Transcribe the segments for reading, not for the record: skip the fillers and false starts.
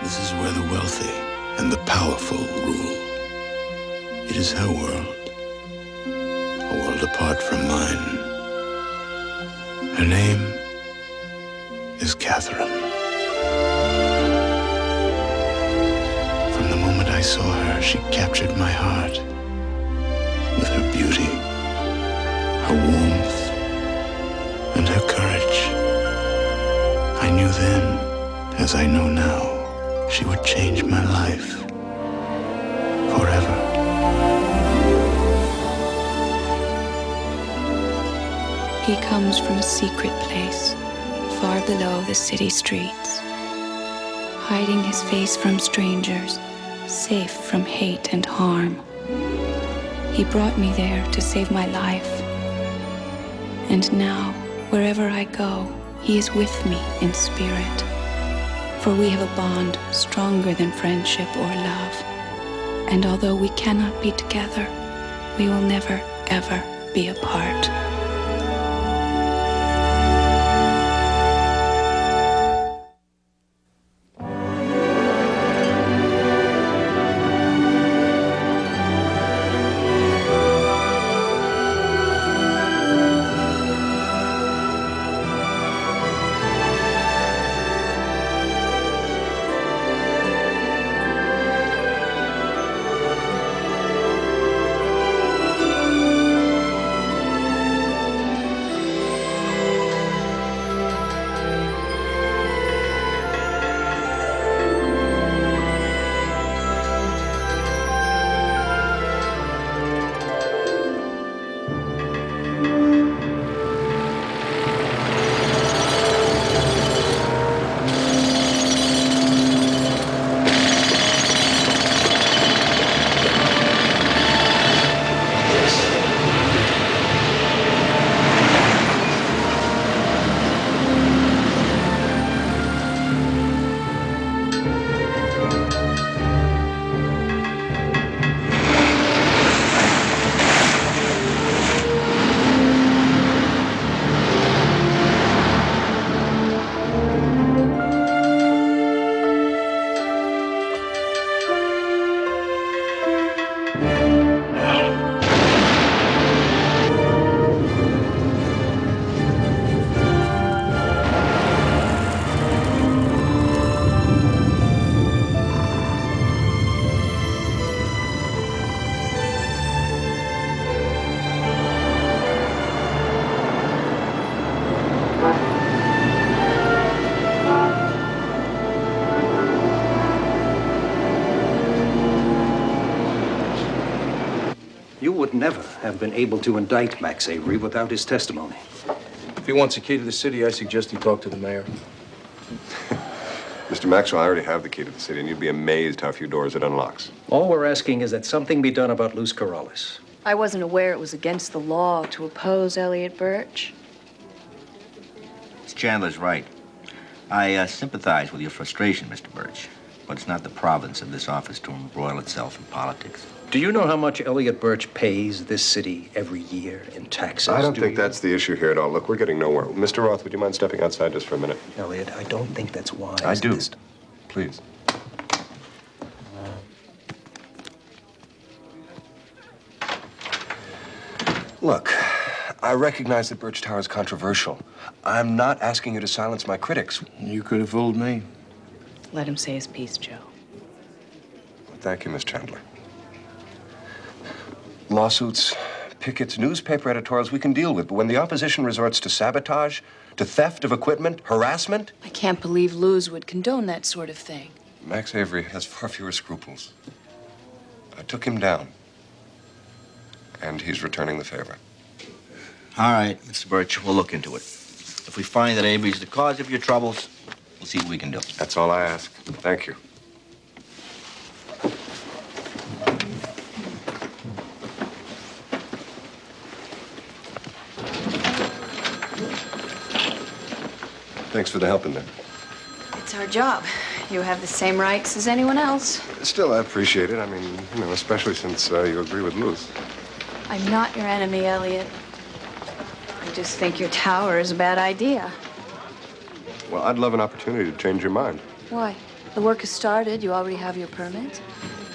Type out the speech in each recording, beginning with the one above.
This is where the wealthy and the powerful rule. It is her world, a world apart from mine. Her name is Catherine. From the moment I saw her, she captured my heart with her beauty, her warmth, and her courage. I knew then, as I know now, she would change my life forever. He comes from a secret place, far below the city streets, hiding his face from strangers, safe from hate and harm. He brought me there to save my life. And now, wherever I go, he is with me in spirit. For we have a bond stronger than friendship or love. And although we cannot be together, we will never, ever be apart. You would never have been able to indict Max Avery without his testimony. If he wants a key to the city, I suggest he talk to the mayor. Mr. Maxwell, I already have the key to the city, and you'd be amazed how few doors it unlocks. All we're asking is that something be done about Luz Corrales. I wasn't aware it was against the law to oppose Elliot Birch. Miss Chandler's right. I sympathize with your frustration, Mr. Birch, but it's not the province of this office to embroil itself in politics. Do you know how much Elliot Birch pays this city every year in taxes? I don't think that's the issue here at all. Look, we're getting nowhere. Mr. Roth, would you mind stepping outside just for a minute? Elliot, I don't think that's wise. I do. Please. Look, I recognize that Birch Tower is controversial. I'm not asking you to silence my critics. You could have fooled me. Let him say his piece, Joe. Thank you, Miss Chandler. Lawsuits, pickets, newspaper editorials we can deal with, but when the opposition resorts to sabotage, to theft of equipment, harassment... I can't believe Luz would condone that sort of thing. Max Avery has far fewer scruples. I took him down, and he's returning the favor. All right, Mr. Birch, we'll look into it. If we find that Avery's the cause of your troubles, we'll see what we can do. That's all I ask. Thank you. Thanks for the help in there. It's our job. You have the same rights as anyone else. Still, I appreciate it. I mean, you know, especially since you agree with Luz. I'm not your enemy, Elliot. I just think your tower is a bad idea. Well, I'd love an opportunity to change your mind. Why? The work has started. You already have your permit.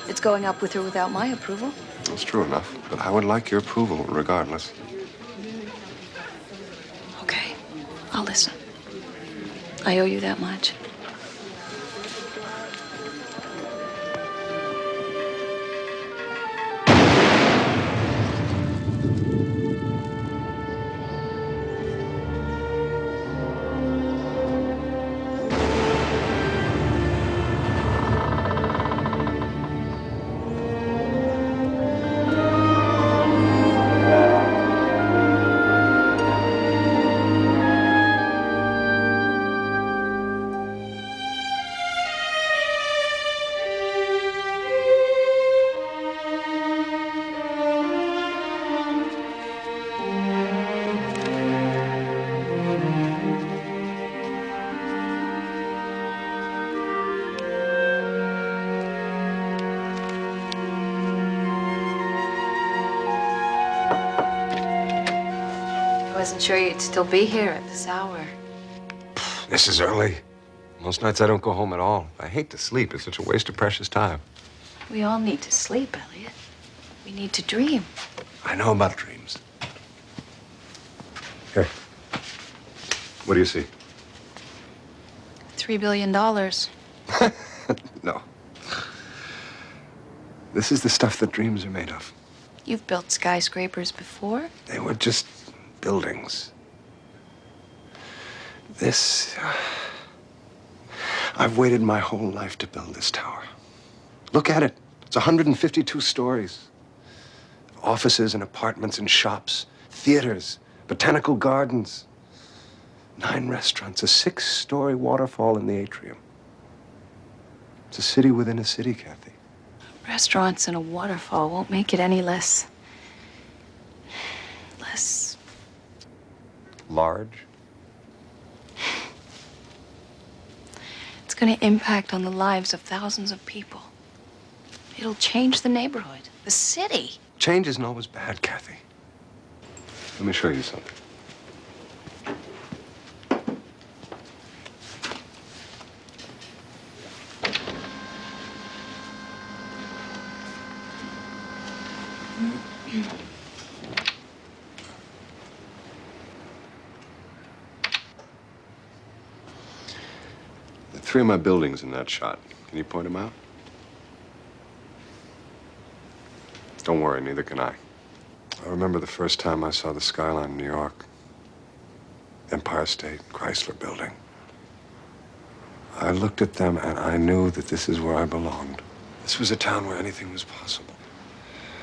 It's going up with or without my approval. It's true enough, but I would like your approval regardless. Okay, I'll listen. I owe you that much. I wasn't sure you'd still be here at this hour. This is early. Most nights I don't go home at all. I hate to sleep. It's such a waste of precious time. We all need to sleep, Elliot. We need to dream. I know about dreams. Here. What do you see? $3 billion. No. This is the stuff that dreams are made of. You've built skyscrapers before? They were just buildings. This... I've waited my whole life to build this tower. Look at it. It's 152 stories. Offices and apartments and shops, theaters, botanical gardens, 9 restaurants, a 6-story waterfall in the atrium. It's a city within a city, Kathy. Restaurants and a waterfall won't make it any less... Large? It's going to impact on the lives of thousands of people. It'll change the neighborhood, the city. Change isn't always bad, Kathy. Let me show you something. There are 3 of my buildings in that shot. Can you point them out? Don't worry, neither can I. I remember the first time I saw the skyline in New York. Empire State, Chrysler Building. I looked at them and I knew that this is where I belonged. This was a town where anything was possible.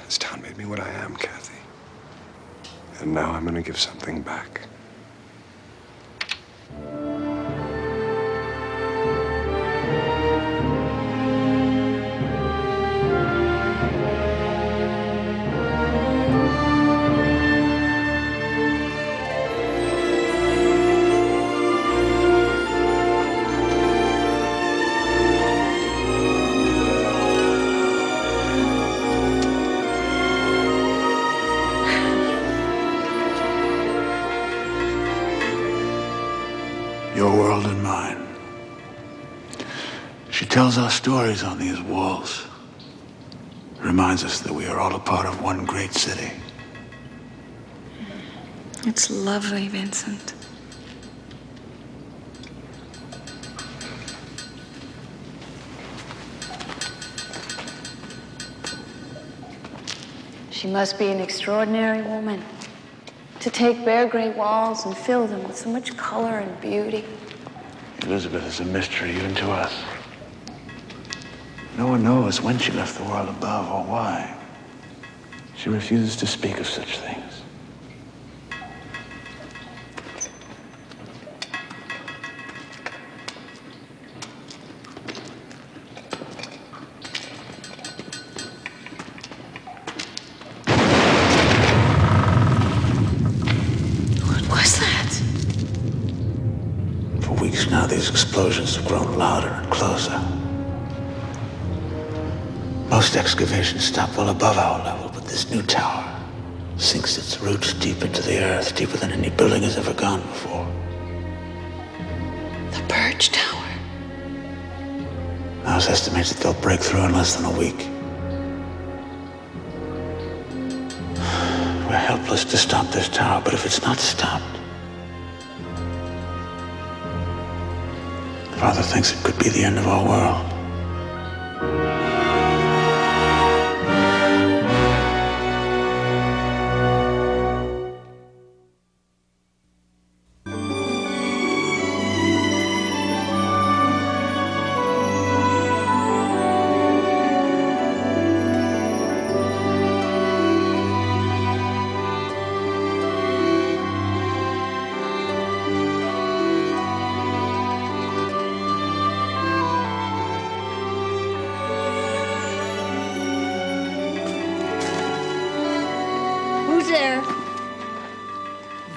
This town made me what I am, Kathy. And now I'm gonna give something back. Your world and mine. She tells our stories on these walls. Reminds us that we are all a part of one great city. It's lovely, Vincent. She must be an extraordinary woman to take bare gray walls and fill them with so much color and beauty. Elizabeth is a mystery even to us. No one knows when she left the world above or why. She refuses to speak of such things. Now these explosions have grown louder and closer. Most excavations stop well above our level, but this new tower sinks its roots deep into the earth, deeper than any building has ever gone before. The Purge Tower. House estimates that they'll break through in less than a week. We're helpless to stop this tower, but if it's not stopped, Father thinks it could be the end of our world.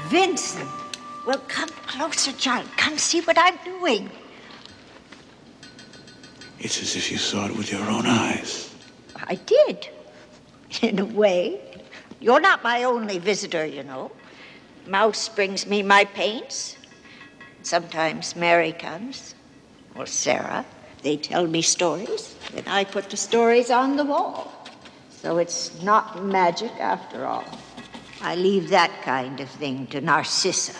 Vincent, well, come closer, child. Come see what I'm doing. It's as if you saw it with your own eyes. I did, in a way. You're not my only visitor, you know. Mouse brings me my paints. Sometimes Mary comes, or Sarah. They tell me stories, and I put the stories on the wall. So it's not magic after all. I leave that kind of thing to Narcissa.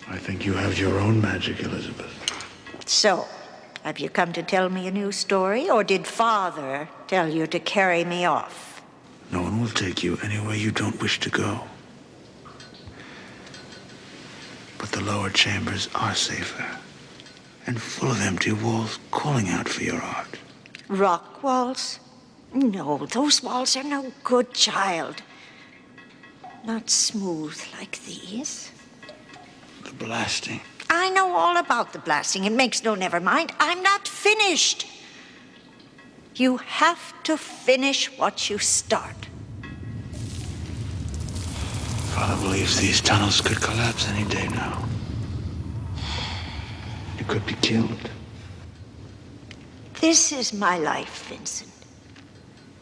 I think you have your own magic, Elizabeth. So, have you come to tell me a new story, or did Father tell you to carry me off? No one will take you anywhere you don't wish to go. But the lower chambers are safer, and full of empty walls calling out for your art. Rock walls? No, those walls are no good, child. Not smooth like these. The blasting. I know all about the blasting. It makes no never mind. I'm not finished. You have to finish what you start. Father believes these tunnels could collapse any day now. You could be killed. This is my life, Vincent.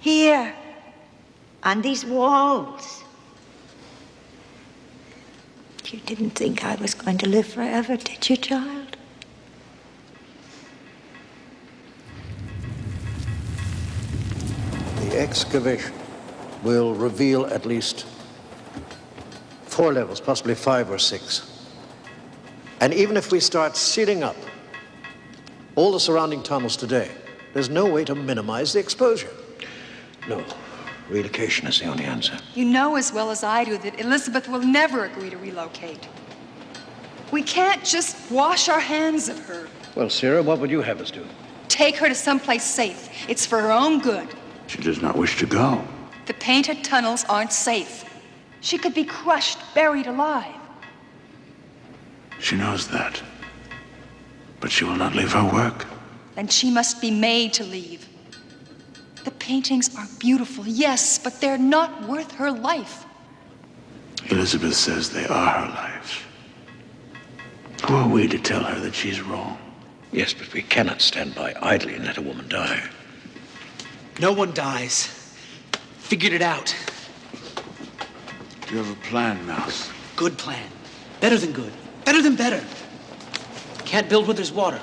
Here, on these walls. You didn't think I was going to live forever, did you, child? The excavation will reveal at least 4 levels, possibly 5 or 6. And even if we start sealing up all the surrounding tunnels today, there's no way to minimize the exposure. No. Relocation is the only answer. You know as well as I do that Elizabeth will never agree to relocate. We can't just wash our hands of her. Well, Sarah, what would you have us do? Take her to someplace safe. It's for her own good. She does not wish to go. The painted tunnels aren't safe. She could be crushed, buried alive. She knows that. But she will not leave her work. And she must be made to leave. The paintings are beautiful, yes, but they're not worth her life. Elizabeth says they are her life. Who are we to tell her that she's wrong? Yes, but we cannot stand by idly and let a woman die. No one dies. Figured it out. Do you have a plan, Mouse? Good plan. Better than good. Better than better. Can't build where there's water.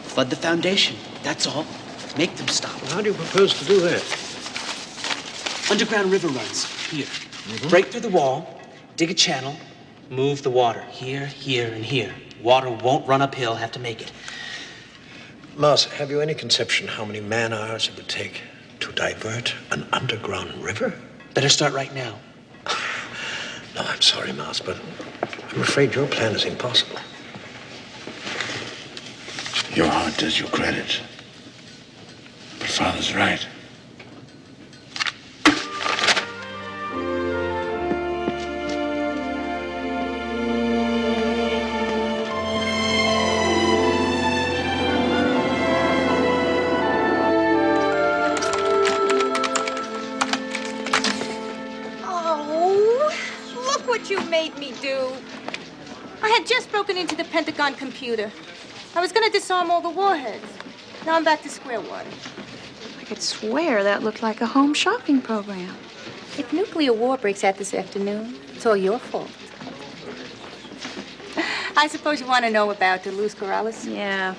Flood the foundation, that's all. Make them stop. Well, how do you propose to do that? Underground river runs, here. Break through the wall, dig a channel, move the water. Here, here, and here. Water won't run uphill, have to make it. Mouse, have you any conception how many man-hours it would take to divert an underground river? Better start right now. No, I'm sorry, Mouse, but I'm afraid your plan is impossible. Your heart does you credit. But Father's right. Oh, look what you made me do. I had just broken into the Pentagon computer. I was going to disarm all the warheads. Now I'm back to square one. I could swear that looked like a home shopping program. If nuclear war breaks out this afternoon, it's all your fault. I suppose you want to know about the Luz Corrales? Yeah.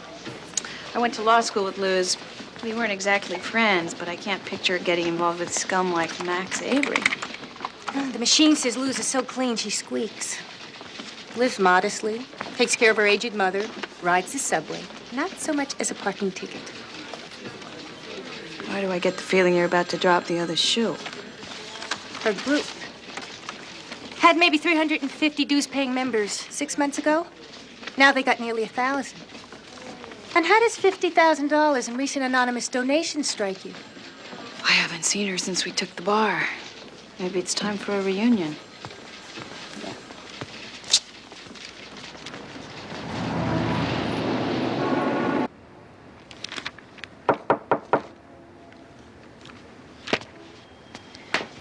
I went to law school with Luz. We weren't exactly friends, but I can't picture her getting involved with scum like Max Avery. The machine says Luz is so clean she squeaks. Lives modestly, takes care of her aged mother, rides the subway. Not so much as a parking ticket. Why do I get the feeling you're about to drop the other shoe? Her group had maybe 350 dues-paying members 6 months ago. Now they got nearly 1,000. And how does $50,000 in recent anonymous donations strike you? I haven't seen her since we took the bar. Maybe it's time for a reunion.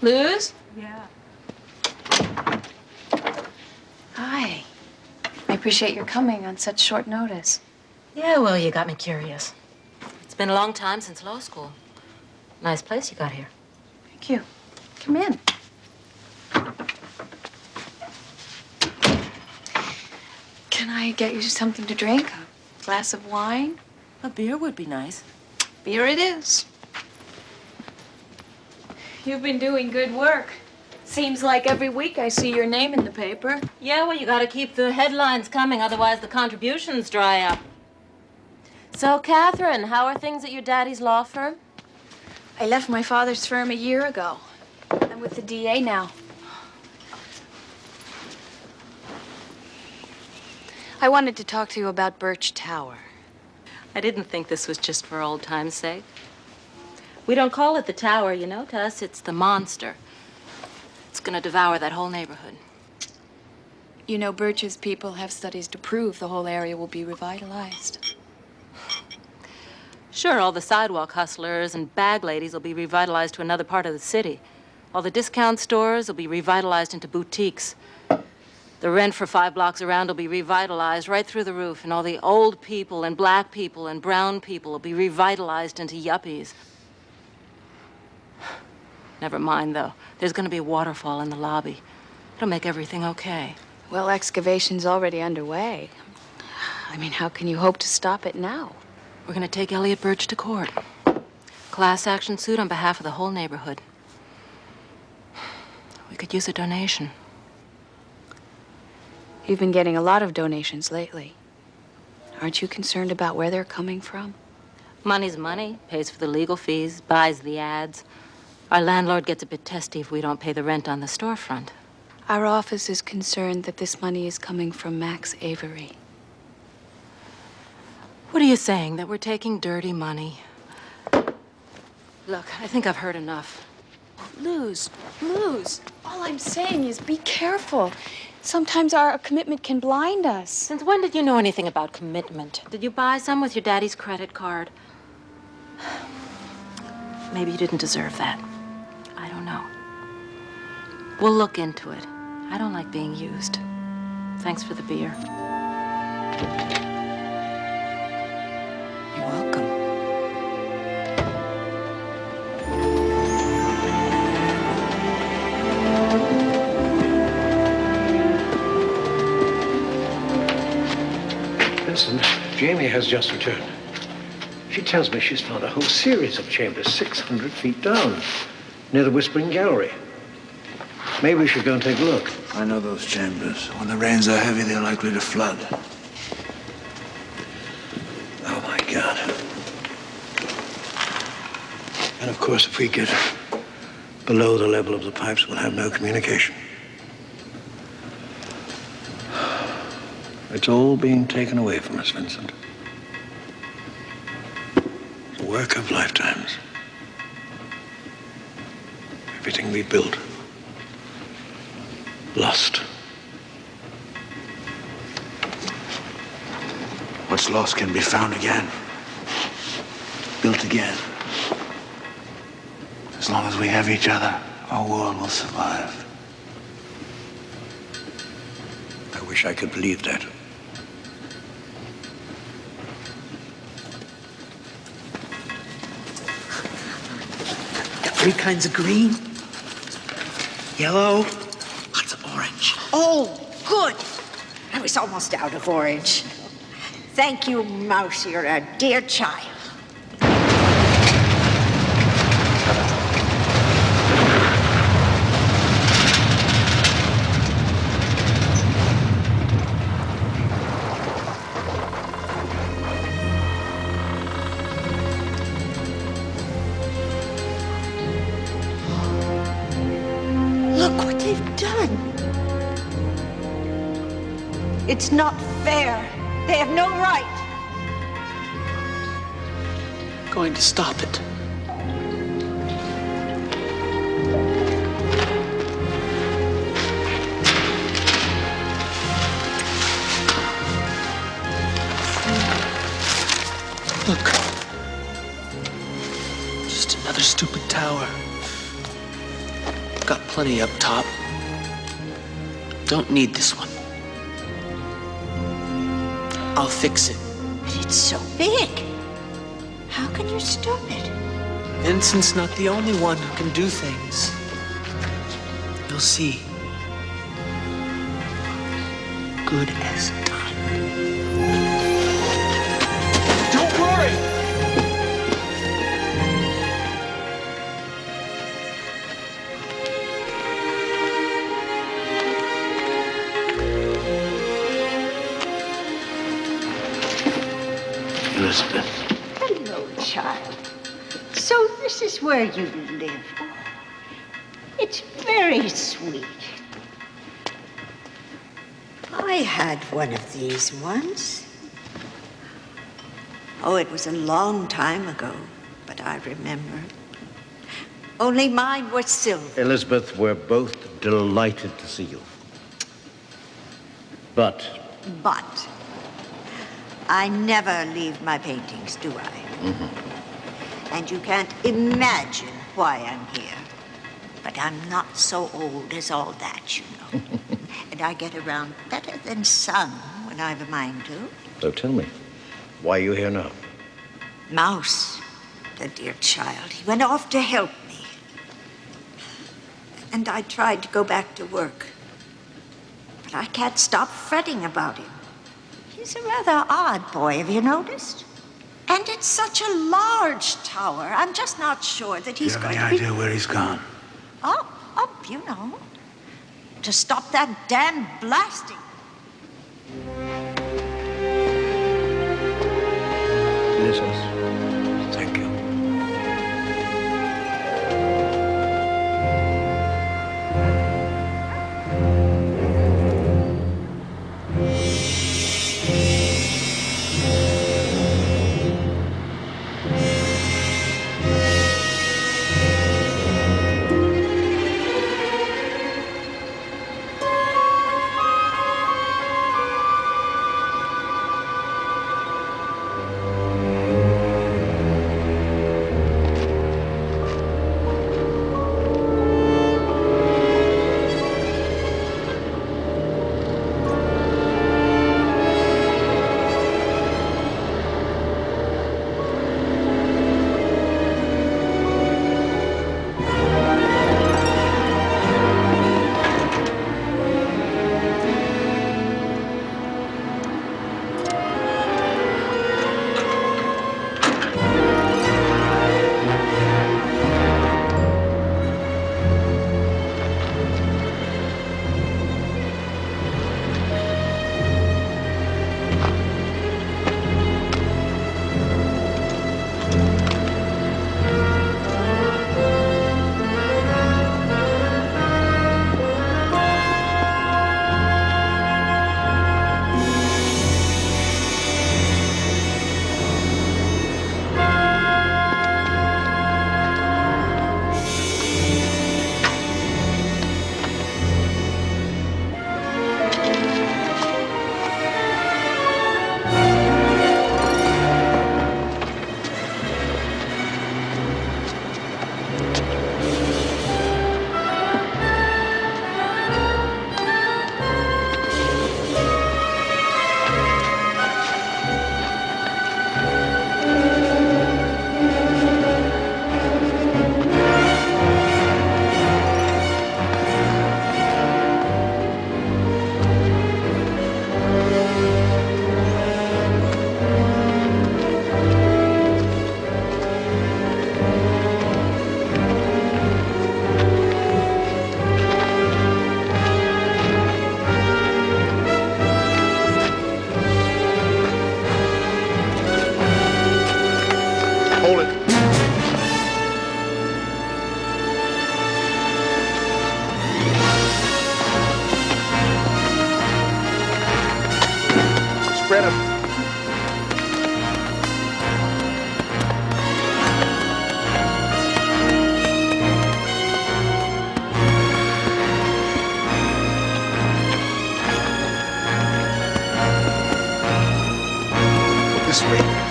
Luz? Yeah. Hi. I appreciate your coming on such short notice. Yeah, well, you got me curious. It's been a long time since law school. Nice place you got here. Thank you. Come in. Can I get you something to drink? A glass of wine? A beer would be nice. Beer it is. You've been doing good work. Seems like every week I see your name in the paper. Yeah, well, you gotta keep the headlines coming, otherwise the contributions dry up. So, Catherine, how are things at your daddy's law firm? I left my father's firm a year ago. I'm with the DA now. I wanted to talk to you about Birch Tower. I didn't think this was just for old time's sake. We don't call it the tower, you know. To us, it's the monster. It's gonna devour that whole neighborhood. You know, Birch's people have studies to prove the whole area will be revitalized. Sure, all the sidewalk hustlers and bag ladies will be revitalized to another part of the city. All the discount stores will be revitalized into boutiques. The rent for 5 blocks around will be revitalized right through the roof, and all the old people and black people and brown people will be revitalized into yuppies. Never mind, though. There's gonna be a waterfall in the lobby. It'll make everything okay. Well, excavation's already underway. I mean, how can you hope to stop it now? We're gonna take Elliot Birch to court. Class action suit on behalf of the whole neighborhood. We could use a donation. You've been getting a lot of donations lately. Aren't you concerned about where they're coming from? Money's money. Pays for the legal fees, buys the ads. Our landlord gets a bit testy if we don't pay the rent on the storefront. Our office is concerned that this money is coming from Max Avery. What are you saying, that we're taking dirty money? Look, I think I've heard enough. Luz, all I'm saying is be careful. Sometimes our commitment can blind us. Since when did you know anything about commitment? Did you buy some with your daddy's credit card? Maybe you didn't deserve that. I don't know. We'll look into it. I don't like being used. Thanks for the beer. You're welcome. Vincent, Jamie has just returned. She tells me she's found a whole series of chambers 600 feet down, near the Whispering Gallery. Maybe we should go and take a look. I know those chambers. When the rains are heavy, they're likely to flood. Oh, my God. And, of course, if we get below the level of the pipes, we'll have no communication. It's all being taken away from us, Vincent. The work of lifetimes. Everything we built. Lost. What's lost can be found again. Built again. As long as we have each other, our world will survive. I wish I could believe that. Got 3 kinds of green, yellow, lots of orange. Oh, good. I was almost out of orange. Thank you, Mouse. You're a dear child. Look what they've done. It's not fair. They have no right. Going to stop it. Look. Just another stupid tower. Got plenty up top. Don't need this one. I'll fix it. But it's so big. How can you stop it? Vincent's not the only one who can do things. You'll see. Good as done. Don't worry! Elizabeth. Hello, child. So this is where you live. It's very sweet. I had one of these once. Oh, it was a long time ago, but I remember. Only mine was silver. Elizabeth, we're both delighted to see you. But I never leave my paintings, do I? And you can't imagine why I'm here. But I'm not so old as all that, you know. And I get around better than some when I've a mind to. so tell me, why are you here now? Mouse, the dear child, he went off to help me. And I tried to go back to work. But I can't stop fretting about him. He's a rather odd boy, have you noticed? And it's such a large tower. I'm just not sure that he's going to be... Do you have any idea where he's gone? Up, you know. To stop that damn blasting. Delicious. Thank you. This way.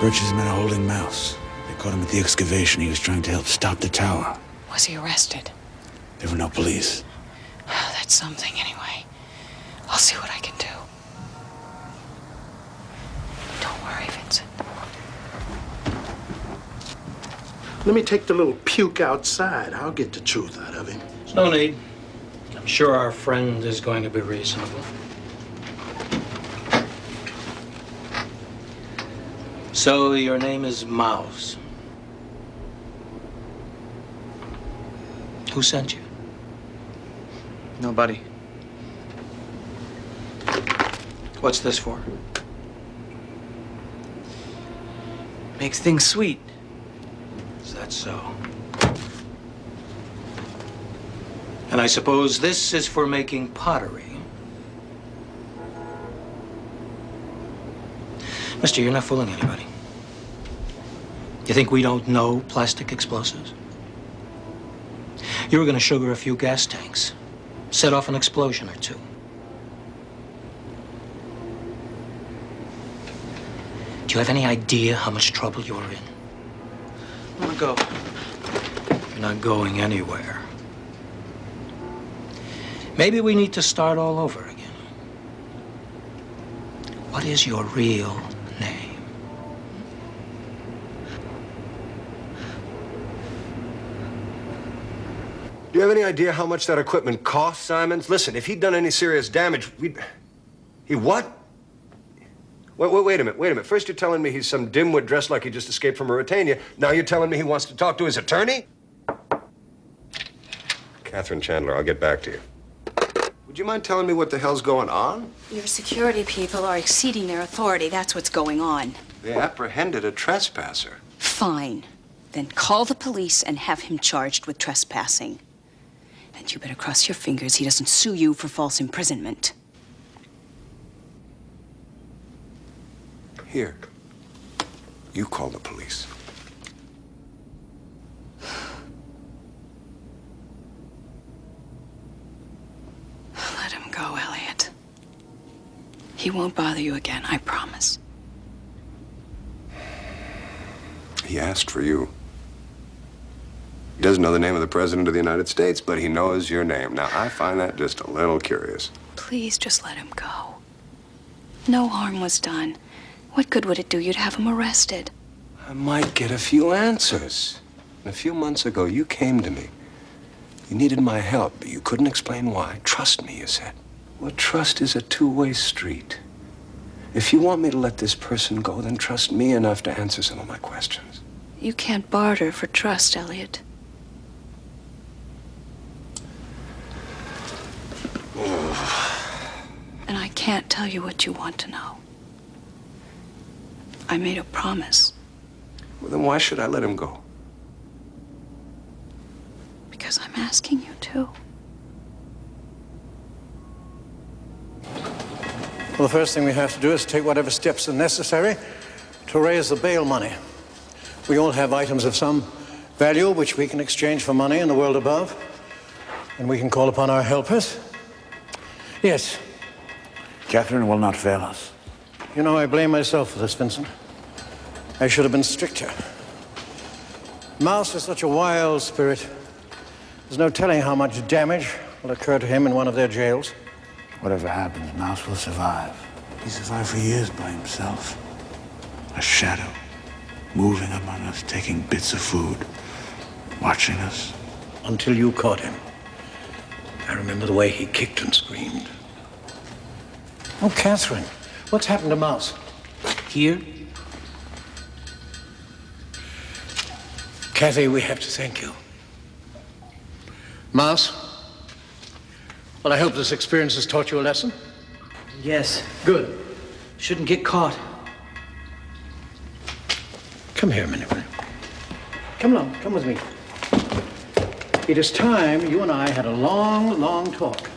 Birch's men are holding Mouse. They caught him at the excavation. He was trying to help stop the tower. Was he arrested? There were no police. That's something, anyway. I'll see what I can do. Don't worry, Vincent. Let me take the little puke outside. I'll get the truth out of him. There's no need. I'm sure our friend is going to be reasonable. So your name is Mouse. Who sent you? Nobody. What's this for? Makes things sweet. Is that so? And I suppose this is for making pottery. Mister, you're not fooling anybody. You think we don't know plastic explosives? You were going to sugar a few gas tanks, set off an explosion or two. Do you have any idea how much trouble you're in? I want to go. You're not going anywhere. Maybe we need to start all over again. What is your real name? Do you have any idea how much that equipment costs, Simons? Listen, if he'd done any serious damage, we'd... He what? Wait a minute. First you're telling me he's some dimwit dressed like he just escaped from Mauritania. Now you're telling me he wants to talk to his attorney? Catherine Chandler, I'll get back to you. Would you mind telling me what the hell's going on? Your security people are exceeding their authority. That's what's going on. They apprehended a trespasser. Fine. Then call the police and have him charged with trespassing. And you better cross your fingers he doesn't sue you for false imprisonment. Here. You call the police. Let him go, Elliot. He won't bother you again, I promise. He asked for you. He doesn't know the name of the President of the United States, but he knows your name. Now, I find that just a little curious. Please just let him go. No harm was done. What good would it do you to have him arrested? I might get a few answers. A few months ago, you came to me. You needed my help, but you couldn't explain why. Trust me, you said. Well, trust is a two-way street. If you want me to let this person go, then trust me enough to answer some of my questions. You can't barter for trust, Elliot. And I can't tell you what you want to know. I made a promise. Well, then why should I let him go? Because I'm asking you to. Well, the first thing we have to do is take whatever steps are necessary to raise the bail money. We all have items of some value which we can exchange for money in the world above, and we can call upon our helpers. Yes. Catherine will not fail us. You know, I blame myself for this, Vincent. I should have been stricter. Mouse is such a wild spirit. There's no telling how much damage will occur to him in one of their jails. Whatever happens, Mouse will survive. He survived for years by himself. A shadow, moving among us, taking bits of food, watching us. Until you caught him. I remember the way he kicked and screamed. Oh, Catherine, what's happened to Mouse? Here? Kathy, we have to thank you. Mouse? Well, I hope this experience has taught you a lesson. Yes. Good. Shouldn't get caught. Come here a minute, will you? Come along, come with me. It is time you and I had a long, long talk.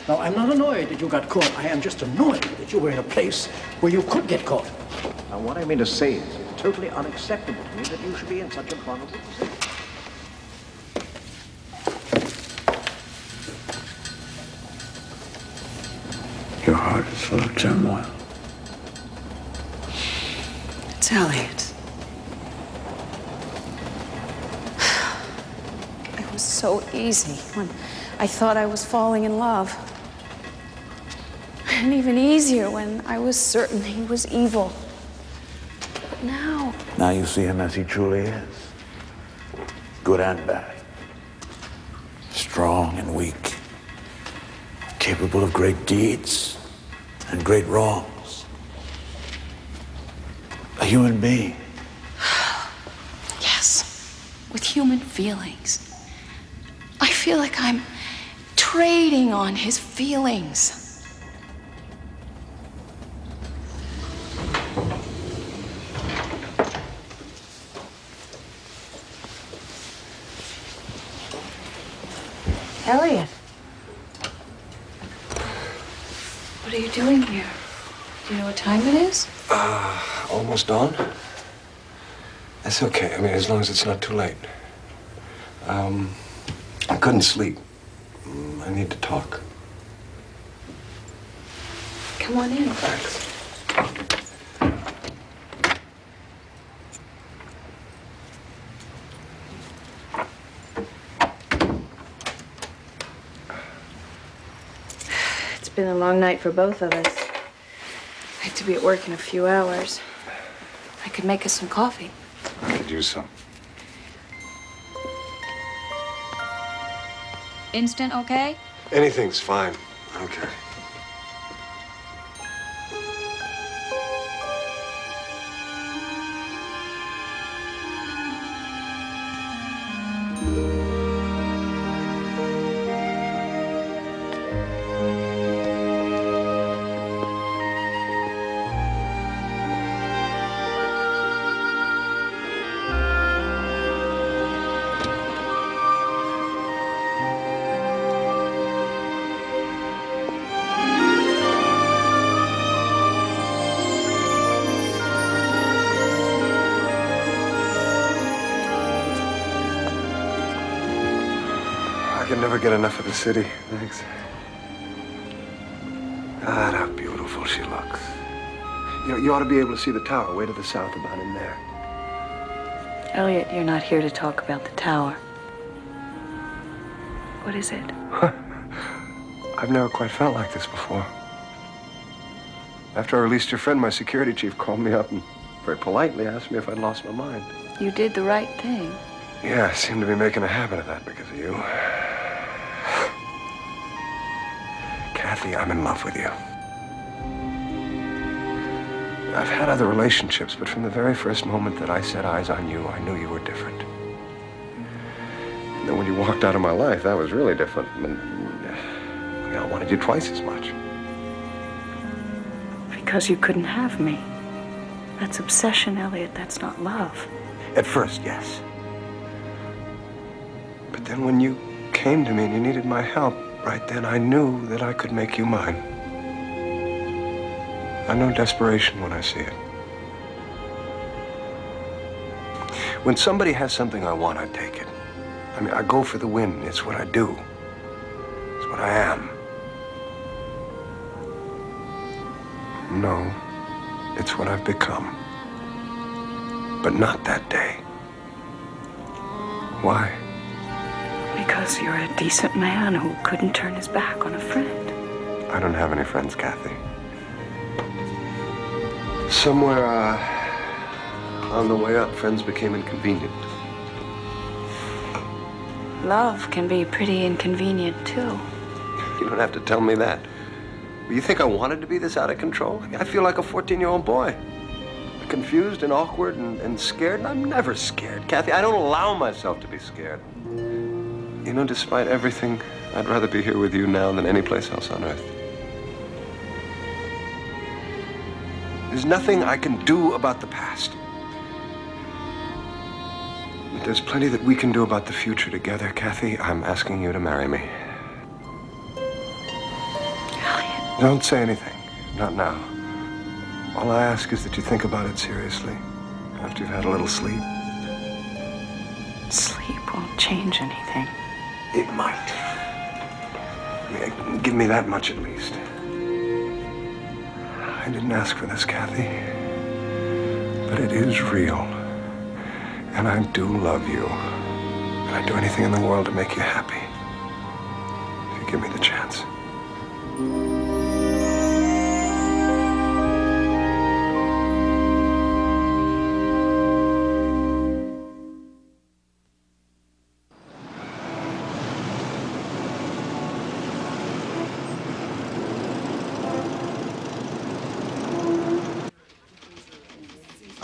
Now, I'm not annoyed that you got caught. I am just annoyed that you were in a place where you could get caught. Now, what I mean to say is it's totally unacceptable to me that you should be in such a vulnerable position. Your heart is full of turmoil. It's Elliot. It was so easy when I thought I was falling in love. And even easier when I was certain he was evil. But now... Now you see him as he truly is. Good and bad. Strong and weak. Capable of great deeds and great wrongs. A human being. Yes, with human feelings. I feel like I'm trading on his feelings. Elliot. What are you doing here? Do you know what time it is? Almost dawn? That's okay. I mean, as long as it's not too late. I couldn't sleep. I need to talk. Come on in. Thanks. It's been a long night for both of us. I have to be at work in a few hours. I could make us some coffee. I could use some. Instant okay? Anything's fine. Okay. I can never get enough of the city. Thanks. God, how beautiful she looks. You ought to be able to see the tower way to the south about in there. Elliot, you're not here to talk about the tower. What is it? I've never quite felt like this before. After I released your friend, my security chief called me up and very politely asked me if I'd lost my mind. You did the right thing. Yeah, I seem to be making a habit of that because of you. Kathy, I'm in love with you. I've had other relationships, but from the very first moment that I set eyes on you, I knew you were different. And then when you walked out of my life, that was really different. And, I wanted you twice as much. Because you couldn't have me. That's obsession, Elliot. That's not love. At first, yes. But then when you came to me and you needed my help, right then I knew that I could make you mine. I know desperation when I see it. When somebody has something I want, I take it. I mean, I go for the win. It's what I do. It's what I am. No, it's what I've become. But not that day. Why? Because you're a decent man who couldn't turn his back on a friend. I don't have any friends, Kathy. Somewhere on the way up, friends became inconvenient. Love can be pretty inconvenient, too. You don't have to tell me that. You think I wanted to be this out of control? I mean, I feel like a 14-year-old boy. Confused and awkward and scared, and I'm never scared. Kathy, I don't allow myself to be scared. You know, despite everything, I'd rather be here with you now than any place else on earth. There's nothing I can do about the past. But there's plenty that we can do about the future together. Kathy, I'm asking you to marry me. Elliot. Don't say anything. Not now. All I ask is that you think about it seriously after you've had a little sleep. Sleep won't change anything. It might. Give me that much at least. I didn't ask for this, Kathy. But it is real. And I do love you. And I'd do anything in the world to make you happy. If you give me the chance.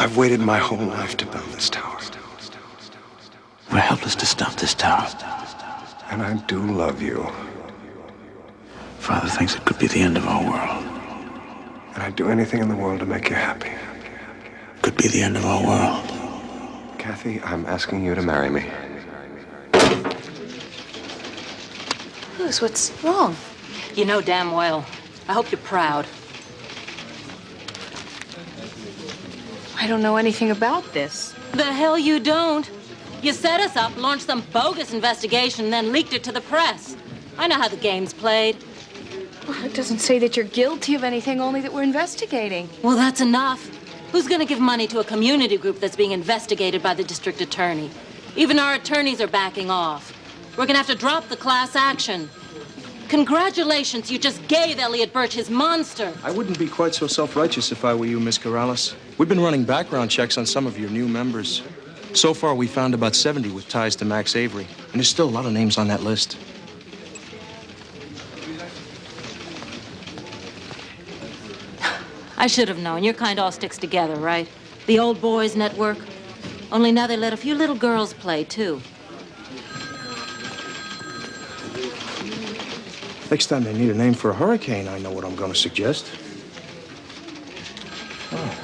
I've waited my whole life to build this tower. We're helpless to stop this tower. And I do love you. Father thinks it could be the end of our world. And I'd do anything in the world to make you happy. Could be the end of our world. Kathy, I'm asking you to marry me. Luz, what's wrong? You know damn well. I hope you're proud. I don't know anything about this. The hell you don't. You set us up, launched some bogus investigation, then leaked it to the press. I know how the game's played. Well, it doesn't say that you're guilty of anything, only that we're investigating. Well, that's enough. Who's gonna give money to a community group that's being investigated by the district attorney? Even our attorneys are backing off. We're gonna have to drop the class action. Congratulations, you just gave Elliot Birch his monster. I wouldn't be quite so self-righteous if I were you, Miss Corrales. We've been running background checks on some of your new members. So far, we found about 70 with ties to Max Avery, and there's still a lot of names on that list. I should have known. Your kind all sticks together, right? The old boys network. Only now they let a few little girls play, too. Next time they need a name for a hurricane, I know what I'm going to suggest. Oh.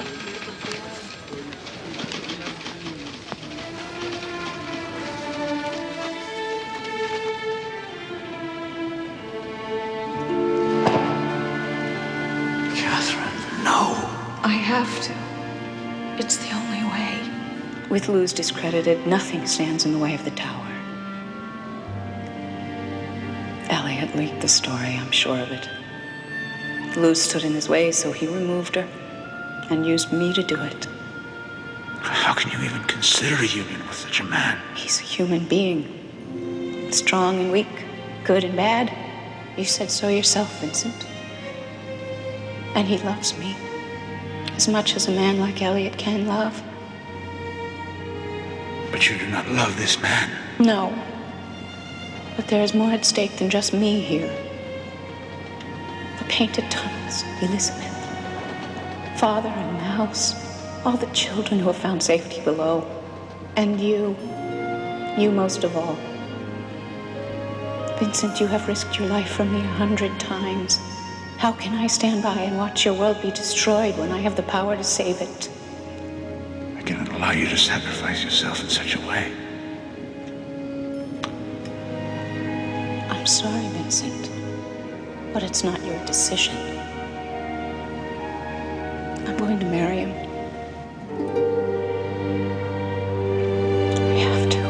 Catherine, no. I have to. It's the only way. With Luz discredited, nothing stands in the way of the tower. Elliot leaked the story, I'm sure of it. Luz stood in his way, so he removed her and used me to do it. How can you even consider a union with such a man? He's a human being. Strong and weak, good and bad. You said so yourself, Vincent. And he loves me as much as a man like Elliot can love. But you do not love this man. No. But there is more at stake than just me here. The painted tunnels, Elizabeth, Father and the house, all the children who have found safety below, and you most of all. Vincent, you have risked your life for me 100 times. How can I stand by and watch your world be destroyed when I have the power to save it? I cannot allow you to sacrifice yourself in such a way. I'm sorry, Vincent, but it's not your decision. I'm going to marry him. I have to.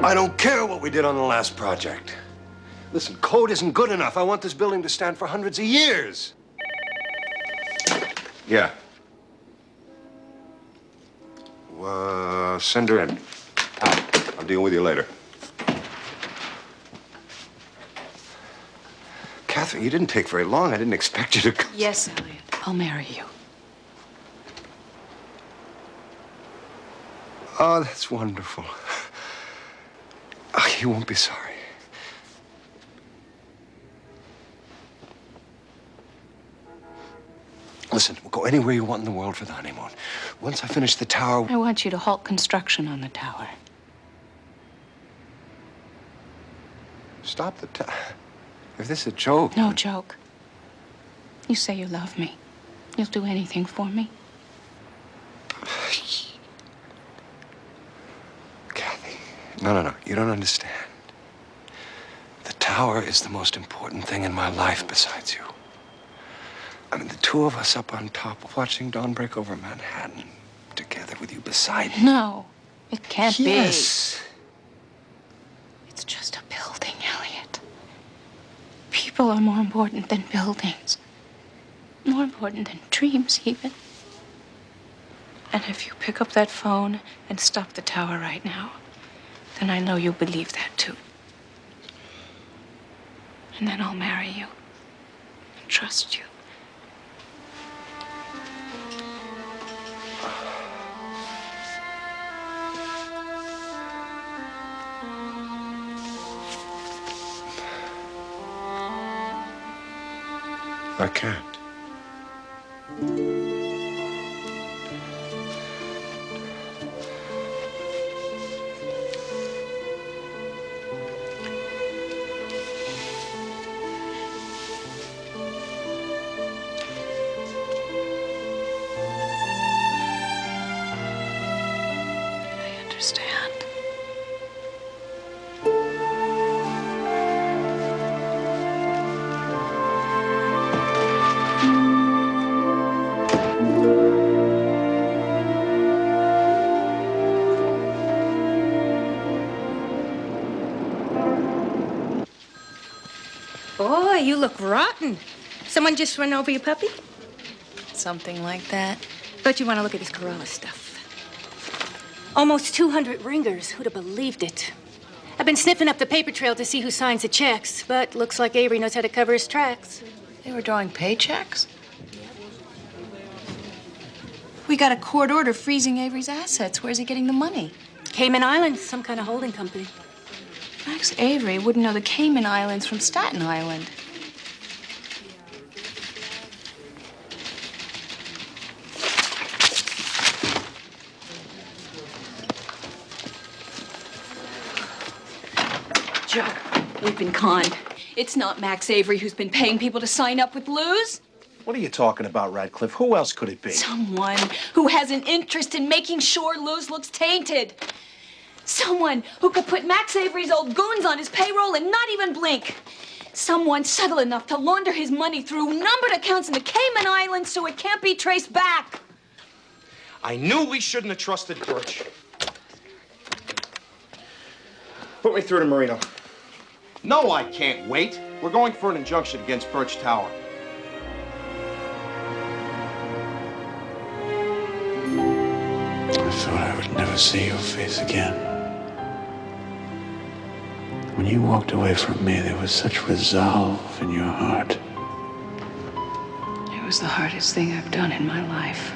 I don't care what we did on the last project. Listen, code isn't good enough. I want this building to stand for hundreds of years. Yeah. Send her in. I'll deal with you later. Catherine, you didn't take very long. I didn't expect you to come. Yes, Elliot. I'll marry you. Oh, that's wonderful. Oh, you won't be sorry. Listen, we'll go anywhere you want in the world for the honeymoon. Once I finish the tower... I want you to halt construction on the tower. Stop the tower. If this is a joke... No joke. You say you love me. You'll do anything for me. Kathy, no. You don't understand. The tower is the most important thing in my life besides you. I mean, the two of us up on top watching dawn break over Manhattan together with you beside me. No, it can't be. Yes. It's just a building, Elliot. People are more important than buildings. More important than dreams, even. And if you pick up that phone and stop the tower right now, then I know you believe that, too. And then I'll marry you and trust you. I can't. I understand. Boy, you look rotten. Someone just run over your puppy? Something like that. But you want to look at this Corolla stuff. Almost 200 ringers. Who'd have believed it? I've been sniffing up the paper trail to see who signs the checks, but looks like Avery knows how to cover his tracks. They were drawing paychecks? We got a court order freezing Avery's assets. Where's he getting the money? Cayman Islands, some kind of holding company. Max Avery wouldn't know the Cayman Islands from Staten Island. Joe, we've been conned. It's not Max Avery who's been paying people to sign up with Luz. What are you talking about, Radcliffe? Who else could it be? Someone who has an interest in making sure Luz looks tainted. Someone who could put Max Avery's old goons on his payroll and not even blink. Someone subtle enough to launder his money through numbered accounts in the Cayman Islands so it can't be traced back. I knew we shouldn't have trusted Birch. Put me through to Marino. No, I can't wait. We're going for an injunction against Birch Tower. I thought I would never see your face again. When you walked away from me, there was such resolve in your heart. It was the hardest thing I've done in my life.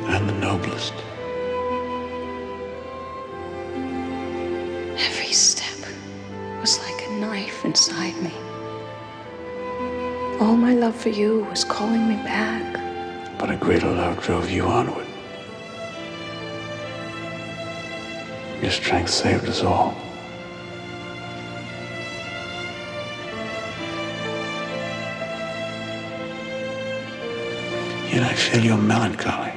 And the noblest. Every step was like a knife inside me. All my love for you was calling me back. But a greater love drove you onward. Your strength saved us all. Yet I feel your melancholy.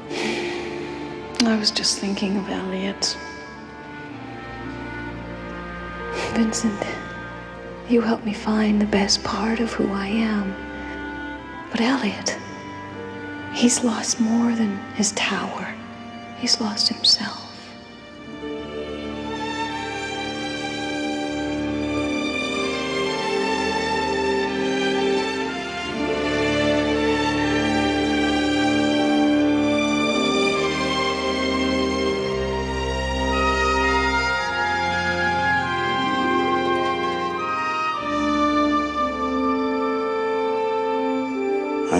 I was just thinking of Elliot. Vincent, you helped me find the best part of who I am. But Elliot, he's lost more than his tower. He's lost himself.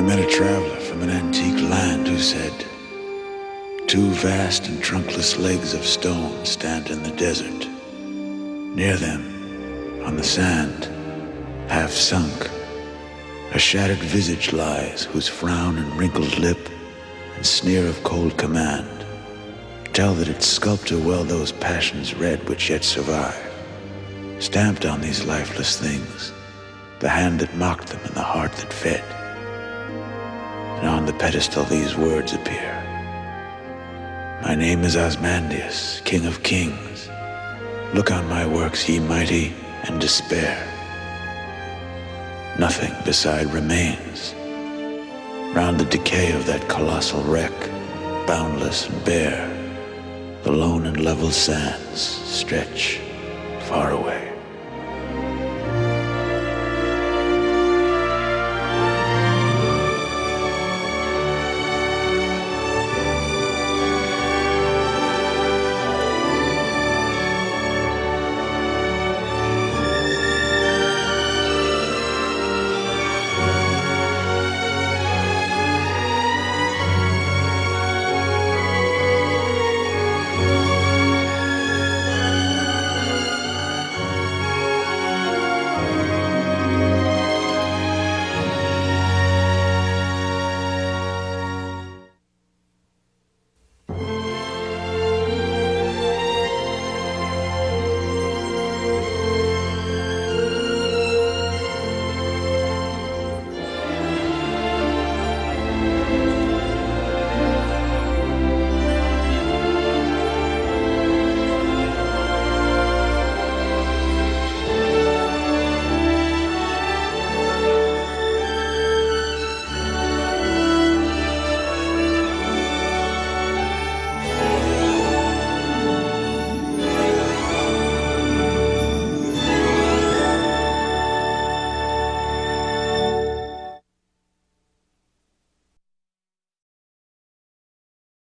met a traveler from an antique land who said, "Two vast and trunkless legs of stone stand in the desert. Near them, on the sand, half sunk, a shattered visage lies, whose frown and wrinkled lip and sneer of cold command tell that its sculptor well those passions read which yet survive. Stamped on these lifeless things, the hand that mocked them and the heart that fed. And on the pedestal these words appear. My name is Osmandius, King of Kings. Look on my works, ye mighty, and despair. Nothing beside remains. Round the decay of that colossal wreck, boundless and bare, the lone and level sands stretch far away."